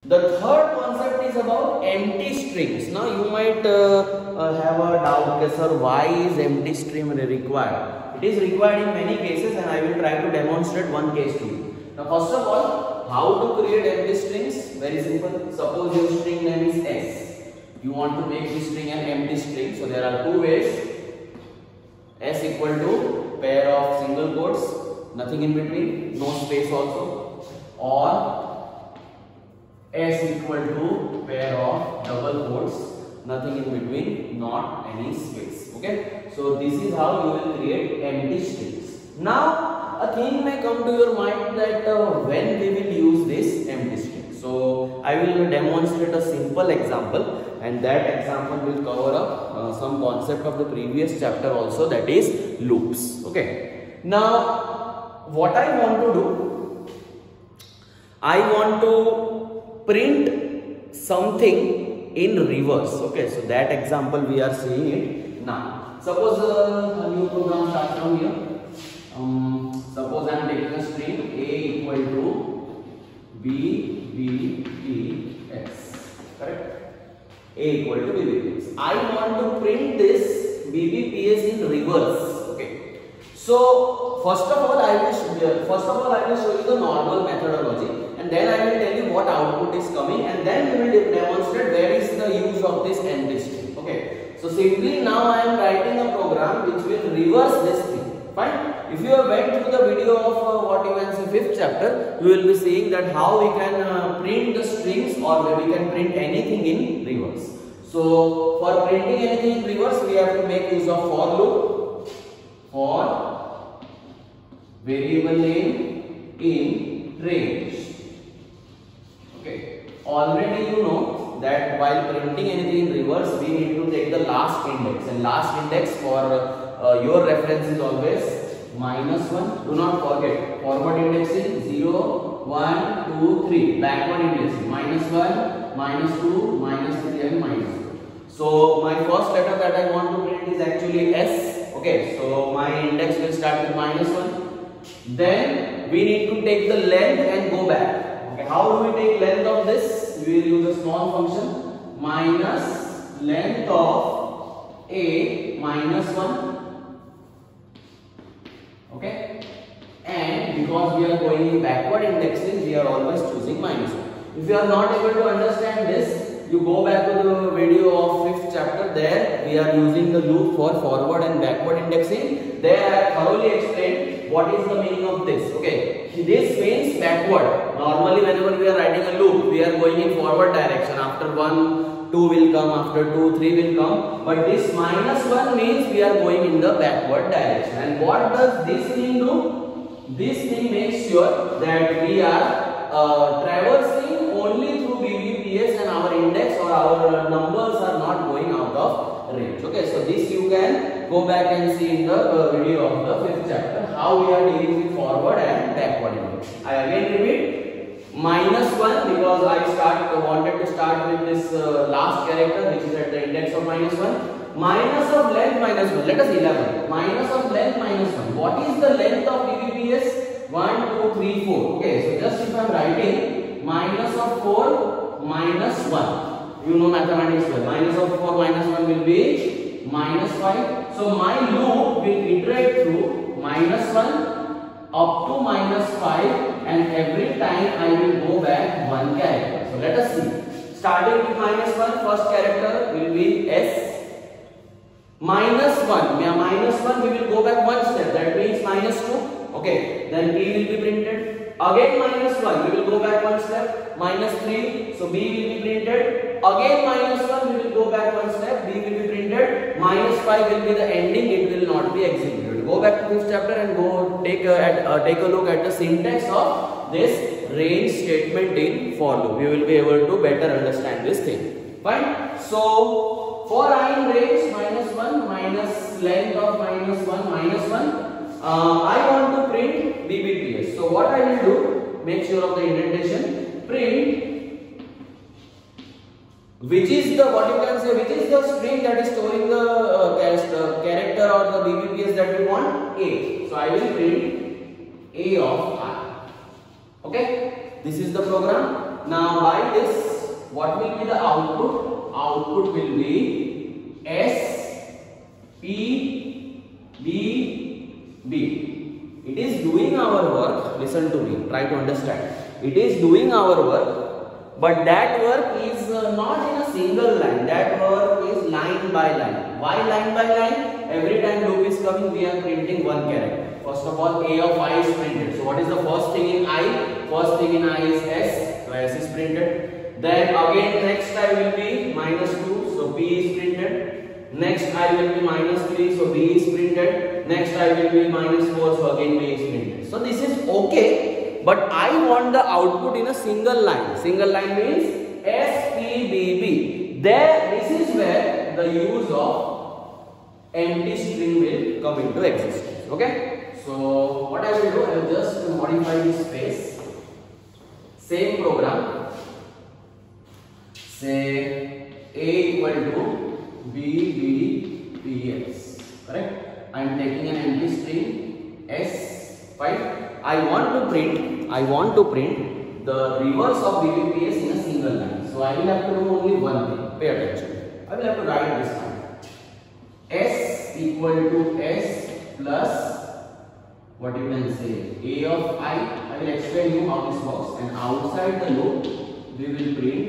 The third concept is about empty strings. Now you might have a doubt, okay, sir, why is empty string required? It is required in many cases, and I will try to demonstrate one case to you. Now first of all, how to create empty strings? Very simple. Suppose your string name is S. You want to make this string an empty string. So there are two ways. S equal to pair of single quotes, nothing in between, no space also, or S equal to pair of double quotes, nothing in between, not any space. Okay, so this is how you will create empty strings. Now a thing may come to your mind that when we will use this empty string. So I will demonstrate a simple example, and that example will cover up some concept of the previous chapter also, that is loops. Okay, now what I want to do, I want to print something in reverse. Okay, so that example we are seeing it now. Suppose a new program starts from here. Suppose I am taking a string A equal to B, B, P, X. Correct? A equal to B, B, P, X. I want to print this B, B, P, X in reverse. Okay. So first of all, I will show you the normal methodology. And then I will tell you what output is coming, and then we will demonstrate where is the use of this empty string. Okay. So simply now I am writing a program which will reverse this thing. Fine. If you have went through the video of what you can say 5th chapter, you will be seeing that how we can print the strings, or we can print anything in reverse. So for printing anything in reverse, we have to make use of for loop, for variable name in range. Already you know that while printing anything in reverse, we need to take the last index, and last index for your reference is always -1. Do not forget, forward indexing 0, 1, 2, 3, backward indexing -1, -2, -3 and -2. So my first letter that I want to print is actually S. Okay, so my index will start with -1. Then we need to take the length and go back. How do we take length of this? We will use a small function minus length of A -1. Okay, and because we are going in backward indexing, we are always choosing -1. If you are not able to understand this, you go back to the video of 5th chapter. There we are using the loop for forward and backward indexing. There I have thoroughly explained what is the meaning of this. Okay, this means backward. Normally whenever we are writing a loop, we are going in forward direction. After 1, 2 will come, after 2, 3 will come. But this -1 means we are going in the backward direction. And what does this thing do? This thing makes sure that we are traversing only through BBPS, and our index or our numbers are not going out of range. Okay, so this you can go back and see in the video of the 5th chapter how we are dealing with forward and backward index. I again repeat, -1 because I wanted to start with this last character which is at the index of -1. Minus of length -1. Let us elaborate. Minus of length -1. What is the length of BBPS? 1, 2, 3, 4. Okay, so just if I am writing minus of 4 -1. You know mathematics well. Minus of 4 -1 will be -5. So my loop will iterate through -1 up to -5, and every time I will go back one character. So let us see. Starting with -1, first character will be S. -1, we will go back one step. That means -2. Okay, then B will be printed. Again -1, we will go back one step. -3, so B will be printed. Again -1, we will go back one step. B will be printed. -5 will be the ending. It will not be executed. Go back to this chapter and go take a look at the syntax of this range statement in for loop. You will be able to better understand this thing. Fine. So for I in range -1 minus length of -1, I want to print BBPS. So what I will do, make sure of the indentation, print which is the string that is storing the character or the BBPS that we want, A. So I will print A of I. Okay, this is the program. Now by this, what will be the output? Output will be S P B B. It is doing our work. Listen to me. Try to understand. It is doing our work, but that work is not in a single line. That work is line by line. Why line by line? Every time loop is coming, we are printing one character. First of all, A of I is printed. So what is the first thing in I? First thing in I is S. So S is printed. Then again next I will be -2. So B is printed. Next I will be -3. So B is printed. Next I will be -4. So again B is printed. So this is okay. But I want the output in a single line. Single line means S P B B. There, this is where the use of empty string will come into existence. Okay. So what I will do, I will just modify this space. Same program. Say A equal to B B P S. Correct. I am taking an empty string S. Fine. I want to print the reverse of BBPS in a single line. So I will have to do only one thing. Pay attention. I will have to write this one. S equal to S plus what you can say A of I. I will explain you how this works. And outside the loop, we will print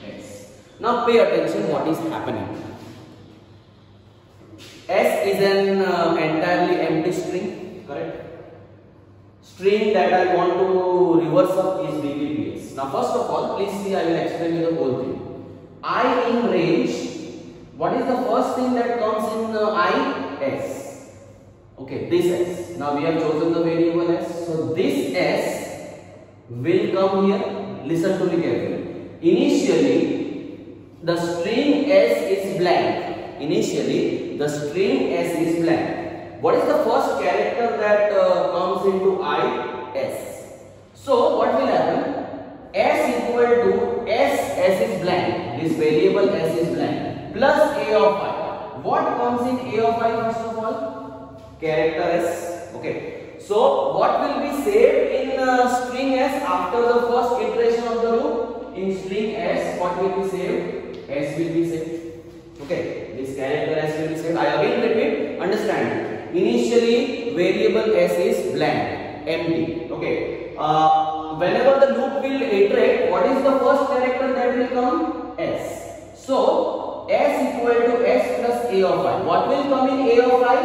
S. Now pay attention what is happening. S is an entirely empty string. Correct. String that I want to reverse up is BBPS. Now first of all, please see, I will explain you the whole thing. I in range, what is the first thing that comes in I? S. Okay, this S. Now we have chosen the variable S. So this S will come here. Listen to me carefully. Initially, the string S is blank. Initially, the string S is blank. What is the first character that comes into I? S. So what will happen? S equal to S is blank. This variable S is blank. Plus A of I. What comes in A of I first of all? Character S. Okay. So what will be saved in string S after the first iteration of the loop? In string S, what will be saved? S will be saved. Okay. This character S will be saved. I again repeat. Understand. Initially, variable S is blank, empty. Okay. Whenever the loop will iterate, what is the first character that will come? S. So, S equal to S plus A of I. What will come in A of I?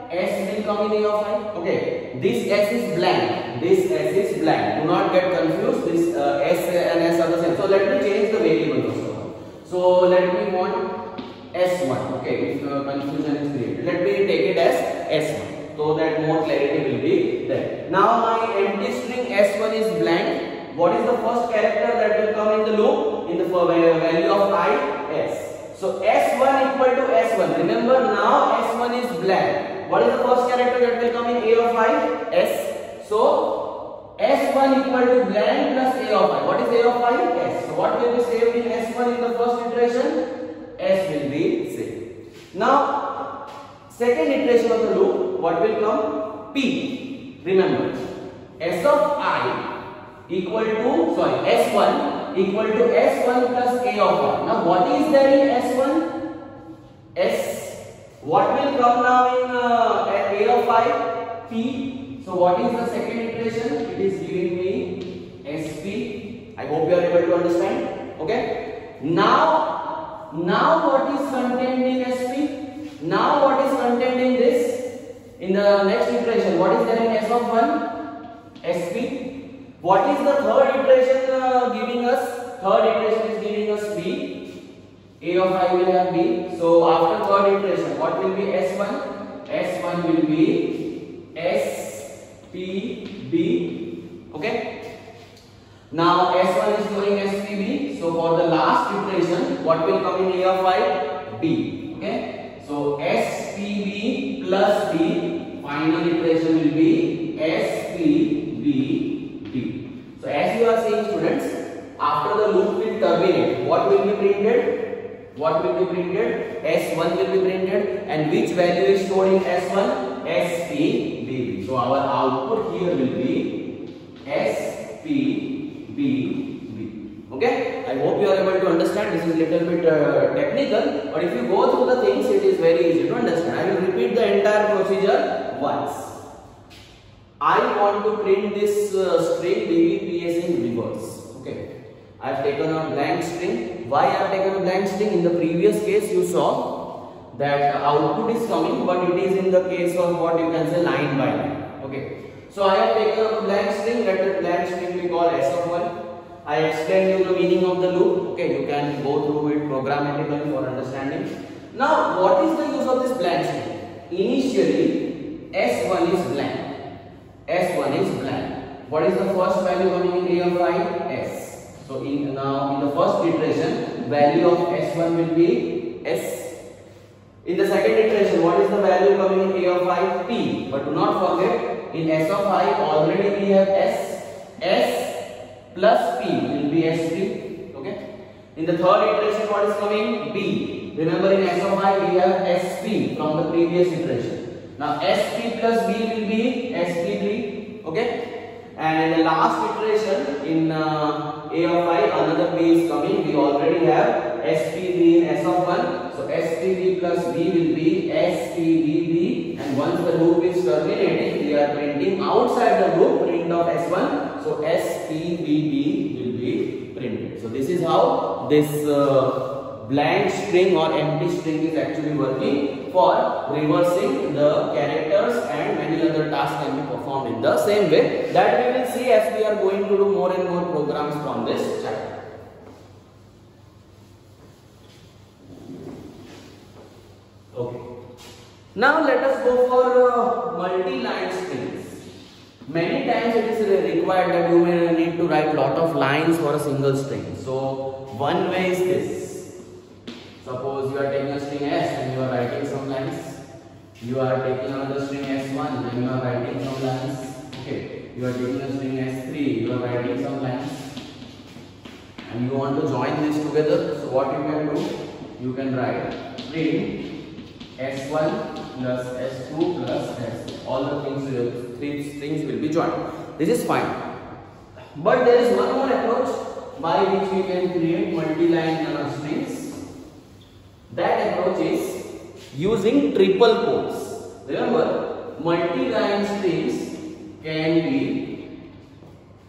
S will come in A of I. Okay. This S is blank. This S is blank. Do not get confused. This S and S are the same. So, let me change the variable first of all. So, let me want S1. Okay, if confusion is created, let me take it as S1 so that more clarity will be there. Now my empty string S1 is blank. What is the first character that will come in the loop? In the value of I, S. So S1 equal to S1. Remember now S1 is blank. What is the first character that will come in A of I? S. So S1 equal to blank plus A of I. What is A of I? S. So what will be saved in S1 in the first iteration? S will be saved. Now, second iteration of the loop, what will come? P. Remember, S of I equal to, S1 equal to S1 plus A of I. Now, what is there in S1? S. What will come now in A of I? P. So, what is the second iteration? It is giving me SP. I hope you are able to understand. Okay. Now what is contained in SP? Now what is contained in this? In the next iteration, what is there in S of 1? SP. What is the third iteration giving us? Third iteration is giving us B. A of I will have B. So after third iteration, what will be S1? S1 will be SP B. Okay. Now S1 is going SPB. So for the last iteration, what will come in A of I? B. Okay. So SPB plus B. Final iteration will be SPB D. So as you are seeing, students, after the loop will terminate, what will be printed? What will be printed? S1 will be printed, and which value is stored in S1? SPB. So our output here will be SPB. Okay, I hope you are able to understand. This is little bit technical, but if you go through the things, it is very easy to understand. I will repeat the entire procedure once. I want to print this string BBPS in reverse. Okay, I have taken a blank string. Why I have taken a blank string? In the previous case, you saw that output is coming, but it is in the case of what you can say line by line. Okay, so I have taken a blank string. Let the blank string be called S of 1. I explained you the meaning of the loop. Okay, you can go through it programmatically for understanding. Now, what is the use of this blank string? Initially, S1 is blank. S1 is blank. What is the first value coming in A of I? S. So in the first iteration, value of S1 will be S. In the second iteration, what is the value coming in A of I? P. But do not forget, in S of I already we have S. S plus P will be SP. Okay. In the third iteration, what is coming? B. Remember, in S of I we have SP from the previous iteration. Now SP plus B will be SP3. Okay. And in the last iteration, in A of I, another B is coming. We already have SPB in S of 1. So SPB plus B will be SPBB. And once the loop is terminating, we are printing outside the loop print of S1. So SPBB will be printed. So this is how this blank string or empty string is actually working for reversing the characters, and many other tasks can be performed in the same way that we will see as we are going to do more and more programs from this chapter. Okay. Now let us go for multi-line strings. Many times it is required that you may need to write lot of lines for a single string. So one way is this. Suppose you are taking a string S and you are writing some lines. You are taking another string S1 and you are writing some lines. Okay. You are taking a string S3, you are writing some lines. And you want to join this together. So what you can do? You can write print S1 plus S2 plus S. All the things, three strings will be joined. This is fine. But there is one more approach by which we can create multi-line strings. That approach is using triple quotes. Remember, multi-line strings can be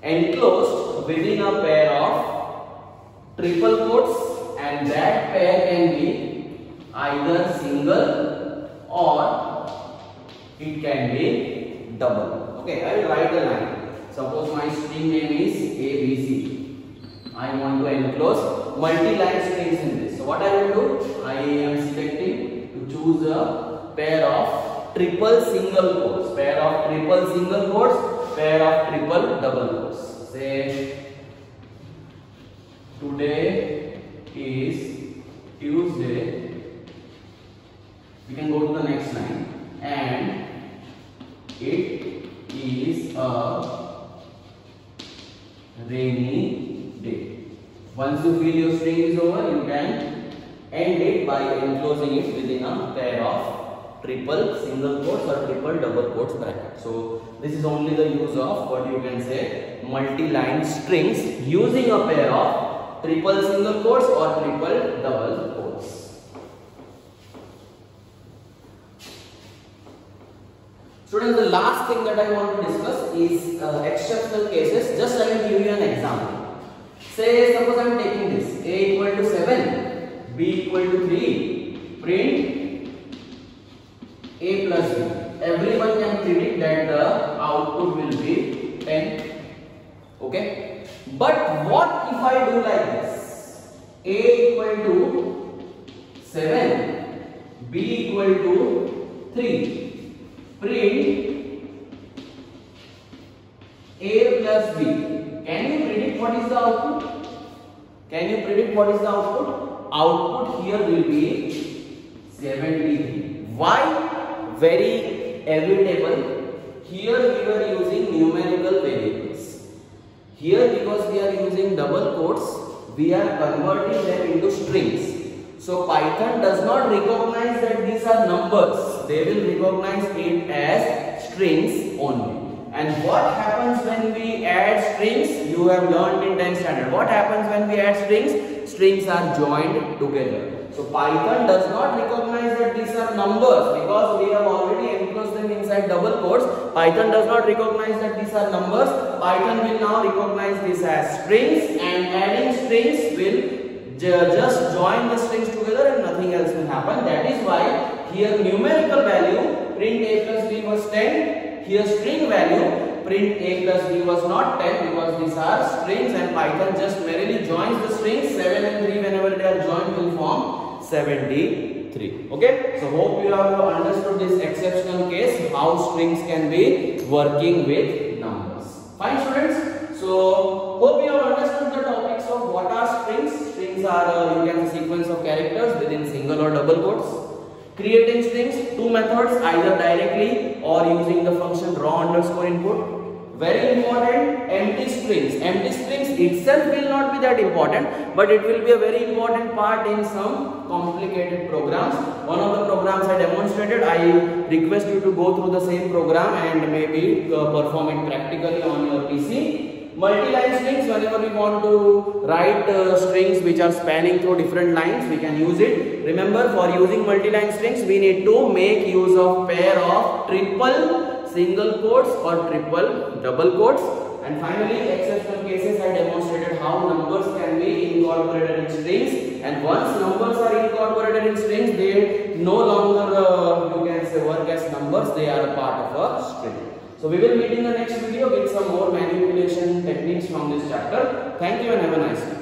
enclosed within a pair of triple quotes, and that pair can be either single or it can be double. Okay, I will write a line. Suppose my string name is ABC. I want to enclose multi-line strings in this. So what I will do? I am selecting to choose a pair of triple single quotes, pair of triple single quotes, pair of triple double quotes. Say today is Tuesday. We can go to the next line, and it is a rainy day. Once you feel your string is over, you can end it by enclosing it within a pair of triple single quotes or triple double quotes bracket. So this is only the use of what you can say multi-line strings using a pair of triple single quotes or triple double quotes. Students, the last thing that I want to discuss is exceptional cases. Just I will give you an example. Say, suppose I am taking this A equal to 7, B equal to 3, print A plus B. Everyone can predict that the output will be 10. Okay. But what if I do like this? A equal to 7, B equal to 3, print A plus B. Can you predict what is the output? Can you predict what is the output? Output here will be 73. Why? Very evitable. Here we were using numerical variables. Here, because we are using double quotes, we are converting them into strings. So Python does not recognize that these are numbers. They will recognize it as strings only. And what happens when we add strings? You have learned in 10th standard. What happens when we add strings? Strings are joined together. So Python does not recognize that these are numbers because we have already enclosed them inside double quotes. Python does not recognize that these are numbers. Python will now recognize this as strings, and adding strings will just join the strings together and nothing else will happen. That is why here numerical value print a plus b was 10. Here string value print a plus b was not 10 because these are strings, and Python just merely joins the strings. 7 and 3 whenever they are joined will form 73. Okay, so hope you have understood this exceptional case how strings can be working with numbers. Fine students, so hope you have understood the topics of what are strings. Strings are you can sequence of characters within single or double quotes. Creating strings, two methods, either directly or using the function raw underscore input. Very important, empty strings. Empty strings itself will not be that important, but it will be a very important part in some complicated programs. One of the programs I demonstrated, I request you to go through the same program and maybe perform it practically on your PC. Multi-line strings, whenever we want to write strings which are spanning through different lines, we can use it. Remember, for using multi-line strings, we need to make use of pair of triple single quotes or triple double quotes. And finally, exceptional cases, I demonstrated how numbers can be incorporated in strings. And once numbers are incorporated in strings, they no longer you can say work as numbers, they are a part of a string. So we will meet in the next video with some more manipulation techniques from this chapter. Thank you and have a nice day.